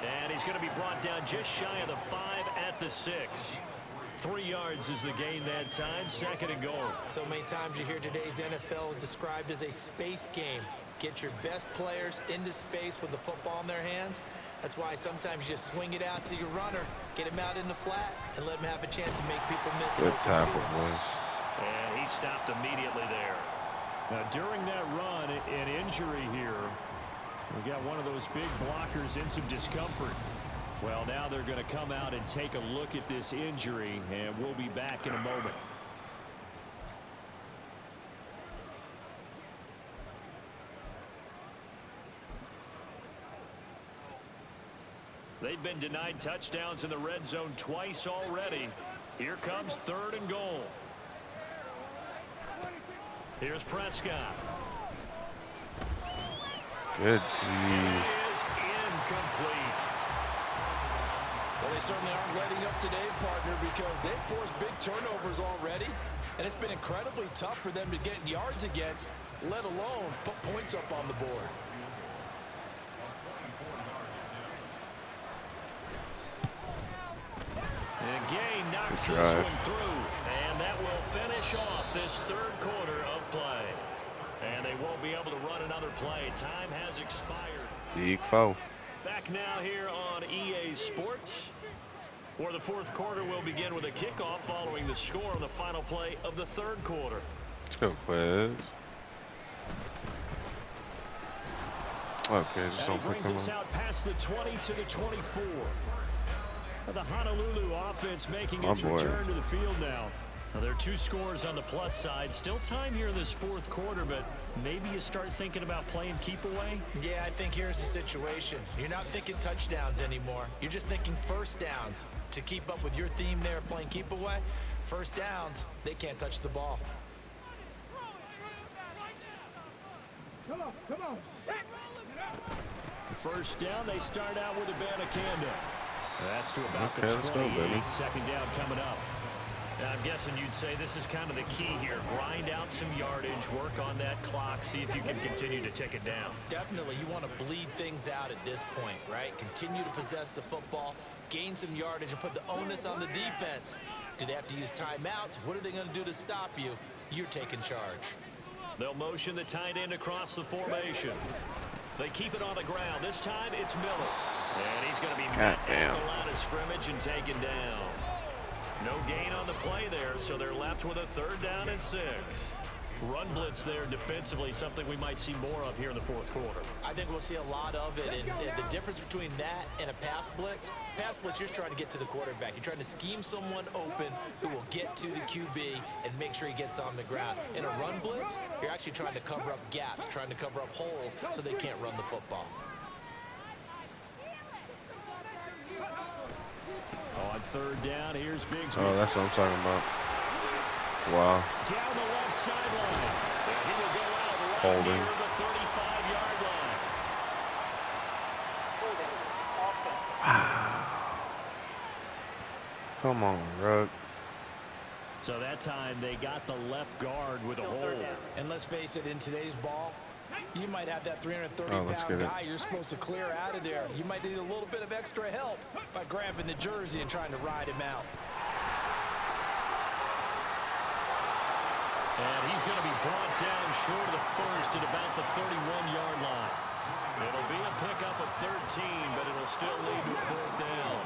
And he's going to be brought down just shy of the 5 at the 6. 3 yards is the gain that time, 2nd and goal. So many times you hear today's NFL described as a space game. Get your best players into space with the football in their hands. That's why sometimes you just swing it out to your runner, get him out in the flat, and let him have a chance to make people miss it. Good tackle, boys. And he stopped immediately there. Now, during that run, an injury here. We got one of those big blockers in some discomfort. Well, now they're going to come out and take a look at this injury, and we'll be back in a moment. They've been denied touchdowns in the red zone twice already. Here comes 3rd and goal. Here's Prescott. Good. It is incomplete. Well, they certainly aren't letting up today, partner, because they've forced big turnovers already, and it's been incredibly tough for them to get yards against, let alone put points up on the board. And Gay knocks this one through, and that will finish off this 3rd quarter of play. And they won't be able to run another play. Time has expired. Big foul. Back now here on EA Sports, where the fourth quarter will begin with a kickoff following the score on the final play of the third quarter. Let's go, Quiz. Okay, just don't brings us out past the 20 to the 24. The Honolulu offense making its return to the field now. Now, there are 2 scores on the plus side. Still time here in this fourth quarter, but maybe you start thinking about playing keep away? Yeah, I think here's the situation. You're not thinking touchdowns anymore. You're just thinking first downs. To keep up with your theme there, playing keep away, first downs, they can't touch the ball. Come on. First down, they start out with a Banacanda. That's to about the 28. Second down coming up. I'm guessing you'd say this is kind of the key here. Grind out some yardage, work on that clock, see if you can continue to tick it down. Definitely, you want to bleed things out at this point, right? Continue to possess the football, gain some yardage, and put the onus on the defense. Do they have to use timeouts? What are they going to do to stop you? You're taking charge. They'll motion the tight end across the formation. They keep it on the ground. This time it's Miller. And he's going to be met at the line of scrimmage and taken down. No gain on the play there, so they're left with a 3rd down and 6. Run blitz there defensively, something we might see more of here in the fourth quarter. I think we'll see a lot of it, and the difference between that and a pass blitz, you're trying to get to the quarterback. You're trying to scheme someone open who will get to the QB and make sure he gets on the ground. In a run blitz, you're actually trying to cover up gaps, trying to cover up holes so they can't run the football. On 3rd down, here's Bigsby. Oh, that's what I'm talking about. Wow. Down the left sideline. And he will go out right Holding. near the 35-yard line. Wow. Come on, Rugg. So that time they got the left guard with a hold. And let's face it, in today's ball, you might have that 330-pound guy you're supposed to clear out of there. You might need a little bit of extra help by grabbing the jersey and trying to ride him out. And he's going to be brought down short of the first at about the 31-yard line. It'll be a pickup of 13, but it'll still lead to a 4th down.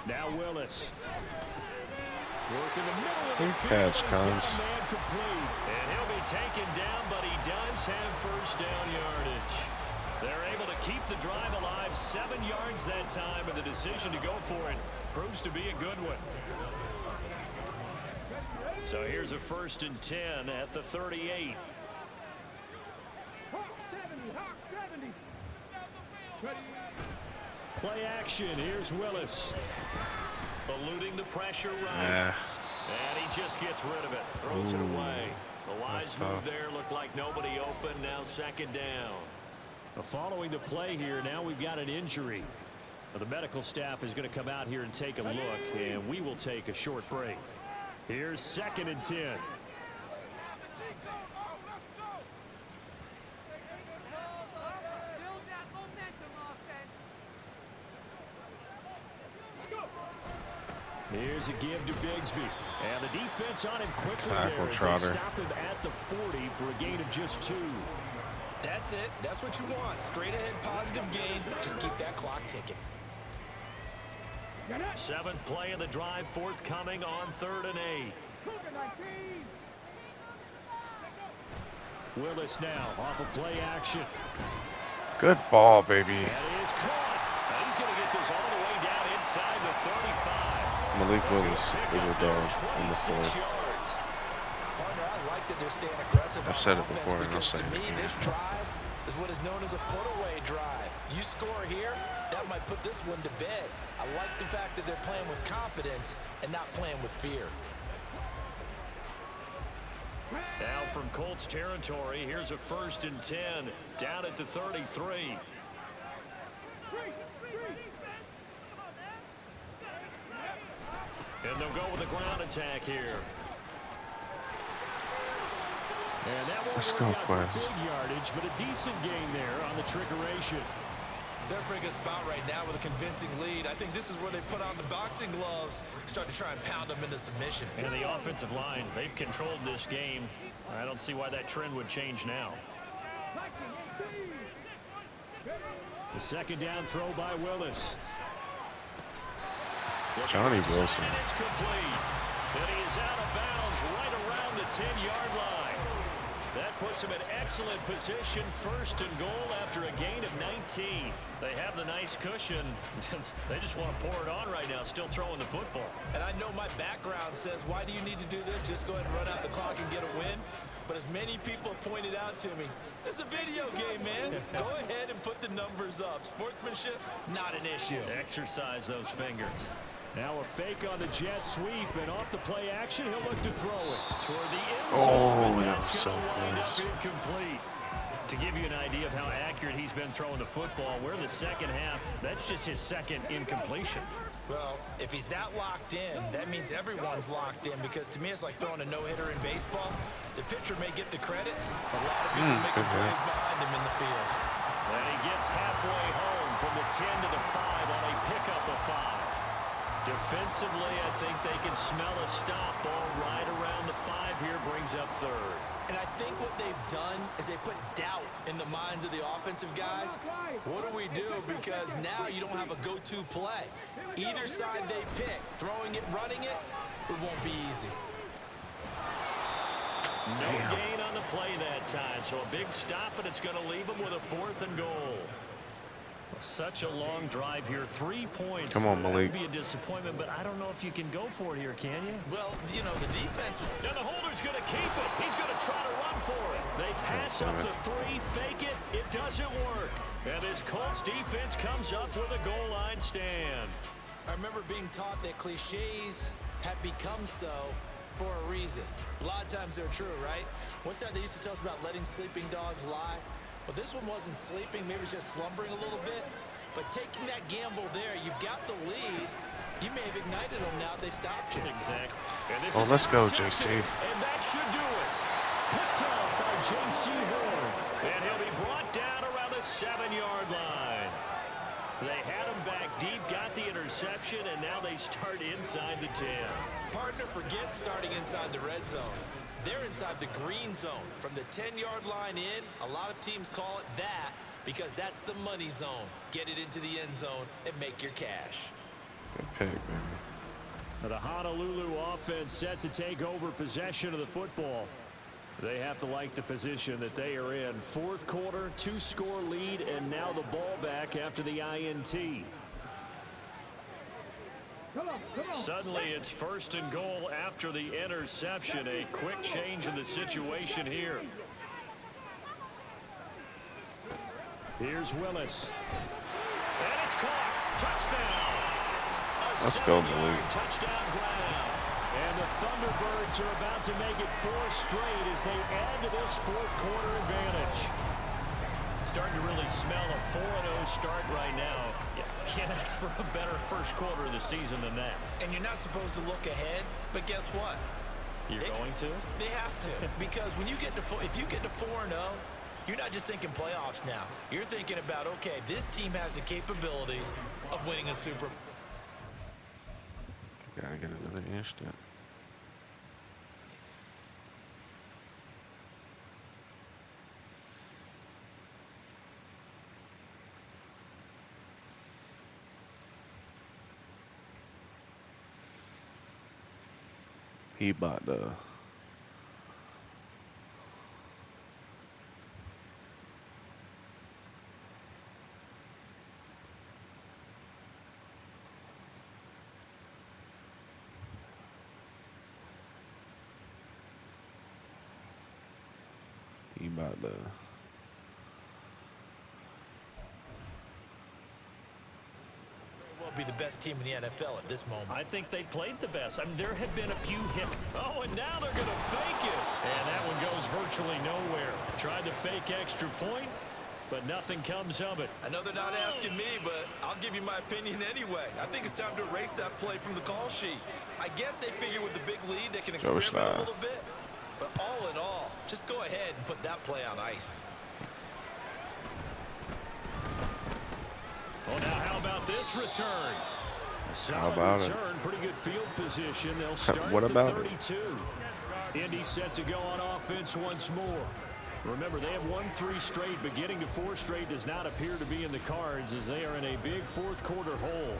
Now Willis. Work in the middle of the field. He's got the man complete. And he'll be taken down, but he does have first down yardage. They're able to keep the drive alive. 7 yards that time, and the decision to go for it proves to be a good one. So here's a 1st and 10 at the 38. Play action. Here's Willis. Eluding the pressure right. And he just gets rid of it. Throws it away. The wise move there. Looked like nobody open. Now 2nd down. Following the play here, now we've got an injury. The medical staff is going to come out here and take a look, and we will take a short break. Here's 2nd and 10. Here's a give to Bigsby. And the defense on him quickly there as they stop him at the 40 for a gain of just 2. That's it. That's what you want. Straight ahead positive gain. Just keep that clock ticking. 7th play of the drive forthcoming on 3rd and 8. Willis now off of play action. Good ball, baby. And it is caught. And he's going to get this all the way down inside the 35. Malik Willis is a dog in the 4th. Partner, I like that they're staying aggressive. I've said it before, and I'll say it again. This drive is what is known as a put-away drive. You score here, that might put this one to bed. I like the fact that they're playing with confidence and not playing with fear. Now from Colts territory, here's a 1st and 10 down at the 33. And they'll go the ground attack here. And that won't Let's work go, out for Quest. big yardage, but a decent gain there on the trickeration. They're a pretty good spot right now with a convincing lead. I think this is where they put on the boxing gloves, start to try and pound them into submission. And the offensive line, they've controlled this game. I don't see why that trend would change now. The second down throw by Willis. Johnny Wilson. And it's complete. And he is out of bounds right around the 10-yard line. That puts him in excellent position, first and goal after a gain of 19. They have the nice cushion. They just want to pour it on right now, still throwing the football. And I know my background says, why do you need to do this? Just go ahead and run out the clock and get a win. But as many people have pointed out to me, this is a video game, man. Go ahead and put the numbers up. Sportsmanship, not an issue. Exercise those fingers. Now a fake on the jet sweep, and off the play action, he'll look to throw it toward the end zone, but that's going to wind up incomplete. To give you an idea of how accurate he's been throwing the football, we're in the second half. That's just his second incompletion. Well, if he's that locked in, that means everyone's locked in, because to me it's like throwing a no-hitter in baseball. The pitcher may get the credit, but a lot of people making plays behind him in the field. And he gets halfway home from the 10 to the 5 on a pickup of 5. Defensively, I think they can smell a stop. Ball right around the 5 here, brings up third. And I think what they've done is they put doubt in the minds of the offensive guys. What do we do? Because now you don't have a go-to play. Either side they pick, throwing it, running it, it won't be easy. No gain on the play that time, so a big stop, and it's going to leave them with a 4th and goal. Such a long drive here. 3 points. Come on, Malik. That would be a disappointment, but I don't know if you can go for it here, can you? Well, you know, the defense. And the holder's going to keep it. He's going to try to run for it. They pass up the 3, fake it. It doesn't work. And this Colts defense comes up with a goal line stand. I remember being taught that cliches have become so for a reason. A lot of times they're true, right? What's that they used to tell us about letting sleeping dogs lie? Well, this one wasn't sleeping. Maybe it was just slumbering a little bit. But taking that gamble there, you've got the lead. You may have ignited them now. They stopped you. Exactly. And this Oh, is let's go, intercepted, JC. And that should do it. Picked off by J.C. Horn. And he'll be brought down around the 7-yard line. They had him back deep, got the interception, and now they start inside the 10. Partner forgets starting inside the red zone. They're inside the green zone. From the 10-yard line in, a lot of teams call it that because that's the money zone. Get it into the end zone and make your cash. Good pick, baby. The Honolulu offense set to take over possession of the football. They have to like the position that they are in. 4th quarter, 2-score lead, and now the ball back after the INT. Suddenly it's 1st and goal after the interception. A quick change in the situation here. Here's Willis. And it's caught. Touchdown. Let's go, Malik. Touchdown ground. And the Thunderbirds are about to make it 4 straight as they add to this 4th quarter advantage. Starting to really smell a 4-0 start right now. You can't ask for a better first quarter of the season than that. And you're not supposed to look ahead, but guess what? You're going to? They have to. Because when you get to if you get to 4-0, you're not just thinking playoffs now. You're thinking about, okay, this team has the capabilities of winning a Super Bowl. Gotta get another instant. He about to Be the best team in the NFL at this moment. I think they played the best. I mean, there have been a few hit. Oh, and now they're going to fake it. And that one goes virtually nowhere. Tried to fake extra point. but nothing comes of it. I know they're not asking me, but I'll give you my opinion anyway. I think it's time to erase that play from the call sheet. I guess they figure with the big lead they can experiment a little bit. But all in all, just go ahead and put that play on ice. Well, now how about this return? How about return, pretty good field position. They'll start what about the 32. Indy set to go on offense once more. Remember, they have won 3 straight, but getting to 4 straight does not appear to be in the cards as they are in a big fourth quarter hole.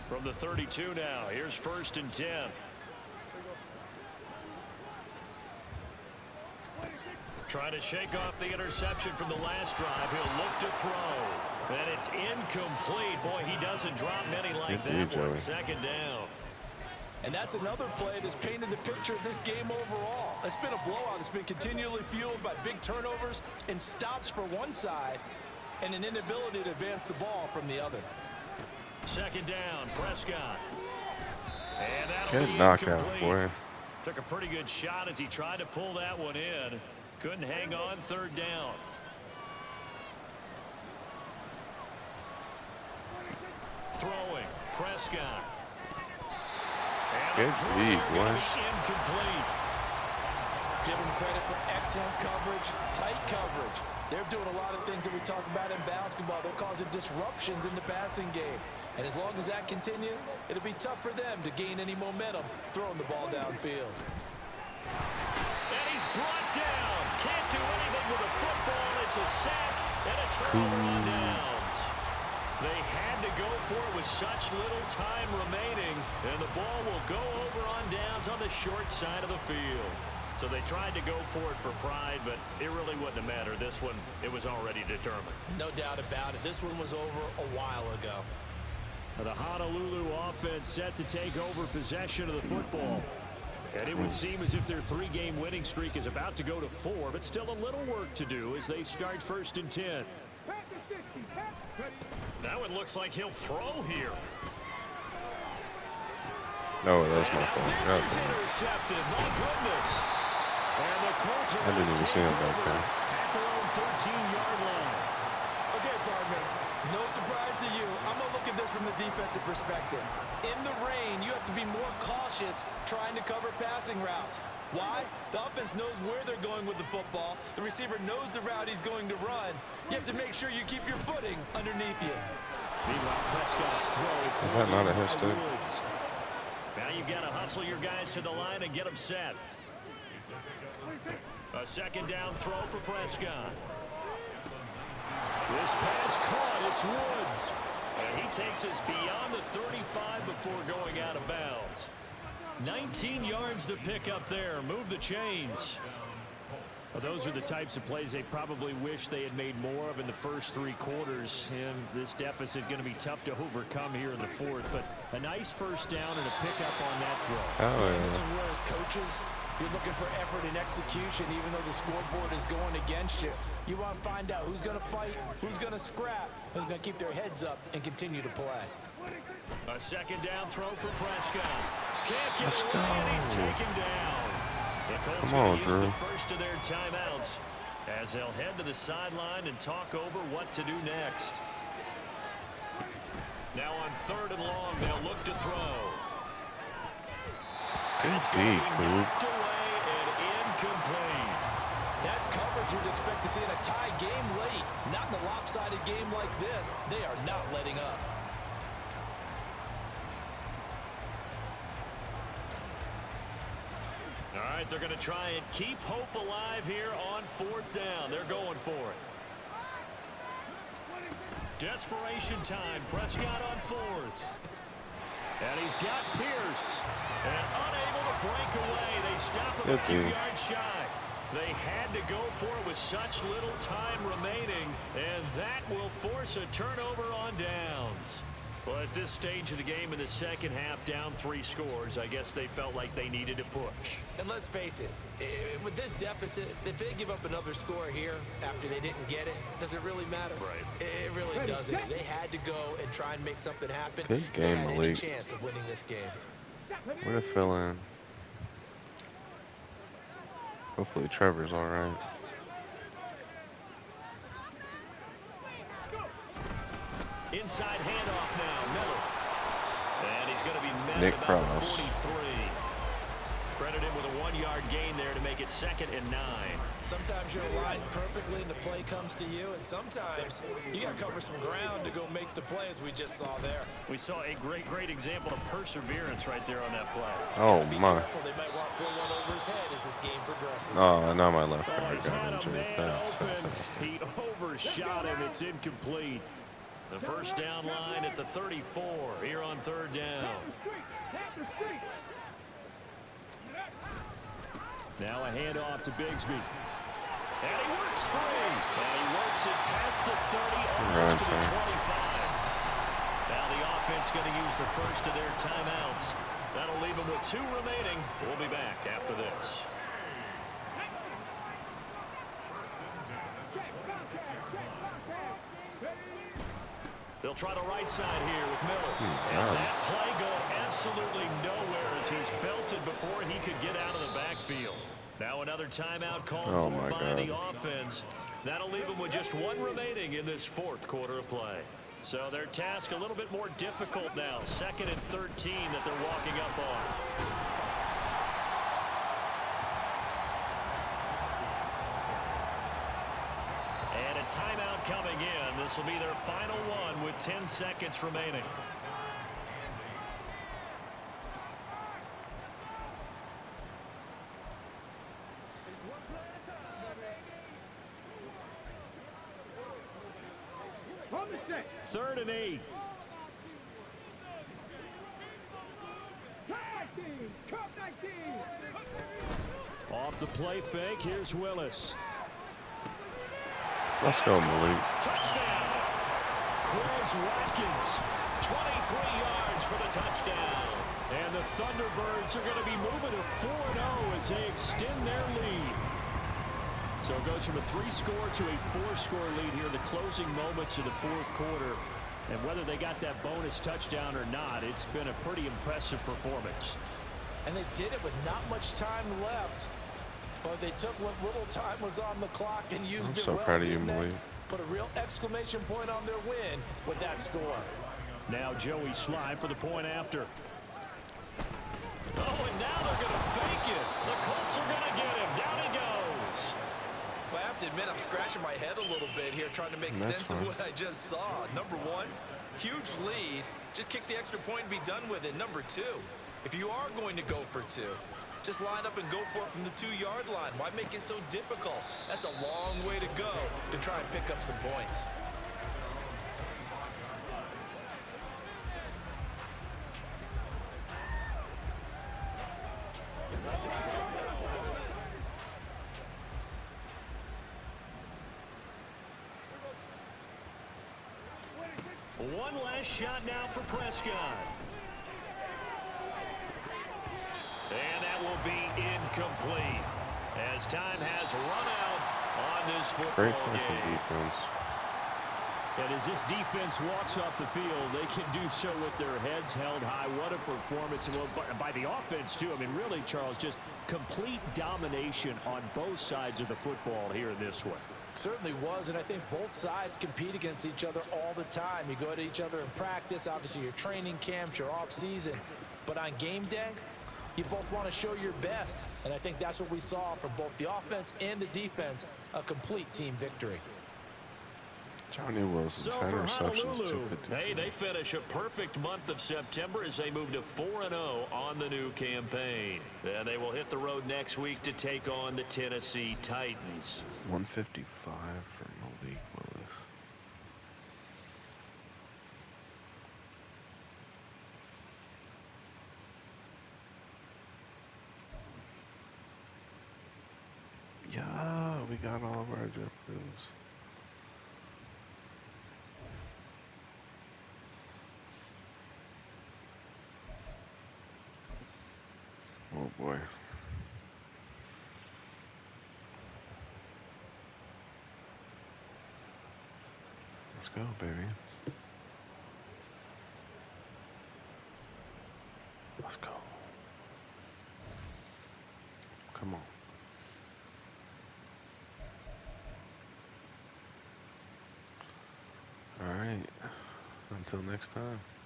From the 32 now, here's 1st and 10. Trying to shake off the interception from the last drive. He'll look to throw. And it's incomplete. Boy, he doesn't drop many like that one. 2nd down. And that's another play that's painted the picture of this game overall. It's been a blowout. It's been continually fueled by big turnovers and stops for one side and an inability to advance the ball from the other. 2nd down, Prescott. And that'll good be knockout, incomplete. boy. Took a pretty good shot as he tried to pull that one in. Couldn't hang on. 3rd down. Throwing, Prescott. Good lead, boy. Incomplete. Give them credit for excellent coverage, tight coverage. They're doing a lot of things that we talk about in basketball. They're causing disruptions in the passing game. And as long as that continues, it'll be tough for them to gain any momentum throwing the ball downfield. And he's brought down. Can't do anything with a football. It's a sack and a turnover on downs. They had to go for it with such little time remaining, and the ball will go over on downs on the short side of the field. So they tried to go for it for pride, but it really wouldn't have mattered. This one, it was already determined. No doubt about it. This one was over a while ago. The Honolulu offense set to take over possession of the football. And it would seem as if their 3-game winning streak is about to go to 4, but still a little work to do as they start 1st and 10. That one looks like he'll throw here. No, that's my fault. This is intercepted. My goodness. And the Colts are I didn't even see him back there. At their own 13-yard line. Okay, partner. No surprise to you. I'm going to look at this from the defensive perspective. In the rain, you have to be more cautious trying to cover passing routes. Why? The offense knows where they're going with the football. The receiver knows the route he's going to run. You have to make sure you keep your footing underneath you. Meanwhile, Prescott's throw. Is that not a hit stick? Now you've got to hustle your guys to the line and get them set. A 2nd down throw for Prescott. This pass caught. It's Woods. And he takes us beyond the 35 before going out of bounds. 19 yards to pick up there. Move the chains. Well, those are the types of plays they probably wish they had made more of in the first 3 quarters. And this deficit going to be tough to overcome here in the 4th. But a nice 1st down and a pickup on that throw. Oh, yeah. This is where as coaches, you're looking for effort and execution even though the scoreboard is going against you. You want to find out who's going to fight, who's going to scrap, who's going to keep their heads up and continue to play. A 2nd down throw for Prescott. Can't get away, and he's taken down. The Colts going to use the first of their timeouts as they'll head to the sideline and talk over what to do next. Now on 3rd and long, they'll look to throw. It's going to be knocked away and incomplete. That's coverage you'd expect to see in a tie game late. Not in a lopsided game like this. They are not letting up. All right, they're going to try and keep hope alive here on 4th down. They're going for it. Desperation time. Prescott on 4th. And he's got Pierce. And unable to break away. They stop him a few yards shy. They had to go for it with such little time remaining. And that will force a turnover on downs. Well, at this stage of the game in the 2nd half, down 3 scores, I guess they felt like they needed to push. And let's face it, with this deficit, if they give up another score here after they didn't get it, does it really matter? Right. It really doesn't. They had to go and try and make something happen. Good game, they had any Malik. chance of winning this game. Way to fill in. Hopefully Trevor's all right. inside handoff now. Miller. And he's going to be met Nick at about the Cross. 43. Credit him with a 1-yard gain there to make it 2nd and 9. Sometimes you're aligned perfectly and the play comes to you, and sometimes you got to cover some ground to go make the play, as we just saw there. We saw a great example of perseverance right there on that play. Oh Be my. careful. They might want to throw one over his head as this game progresses. Oh, now my left Oh, guard he had got a injured. man That's open. fantastic. He overshot him. It's incomplete. The first down line at the 34 here on 3rd down. Now a handoff to Bigsby. And he works free. And he works it past the 30, almost to the 25. Now the offense going to use the first of their timeouts. That'll leave them with 2 remaining. We'll be back after this. They'll try the right side here with Miller. And that play going absolutely nowhere as he's belted before he could get out of the backfield. Now another timeout called for by the offense. That'll leave them with just 1 remaining in this 4th quarter of play. So their task a little bit more difficult now. 2nd and 13 that they're walking up on. And a timeout coming in. This will be their final one with 10 seconds remaining. Third and 8. Off the play fake, here's Willis. Let's go, Malik. Touchdown. Chris Watkins, 23 yards for the touchdown. And the Thunderbirds are going to be moving to 4-0 as they extend their lead. So it goes from a 3-score to a 4-score lead here in the closing moments of the 4th quarter. And whether they got that bonus touchdown or not, it's been a pretty impressive performance. And they did it with not much time left. But they took what little time was on the clock and used it well. I'm so proud of you, didn't they? Malik. Put a real exclamation point on their win with that score. Now Joey Slye for the point after. Oh, and now they're going to fake it. The Colts are going to get him. Down he goes. Well, I have to admit, I'm scratching my head a little bit here trying to make sense of what I just saw. Number 1, huge lead. Just kick the extra point and be done with it. Number 2, if you are going to go for 2, just line up and go for it from the 2-yard line. Why make it so difficult? That's a long way to go to try and pick up some points. One last shot now for Prescott. And that will be incomplete as time has run out on this Great football game. defense. And as this defense walks off the field, they can do so with their heads held high. What a performance by the offense, too. I mean, really, Charles, just complete domination on both sides of the football here in this one. Certainly was, and I think both sides compete against each other all the time. You go to each other in practice, obviously your training camps, your off-season. But on game day, you both want to show your best. And I think that's what we saw from both the offense and the defense, a complete team victory. Johnny Wilson, So 10 for receptions, Honolulu, 252. hey, they finish a perfect month of September as they move to 4-0 on the new campaign. Then they will hit the road next week to take on the Tennessee Titans. 155 for Malik Willis. Yeah, we got all of our objectives. Oh boy. Let's go, baby. Let's go. Come on. All right. On Until next time.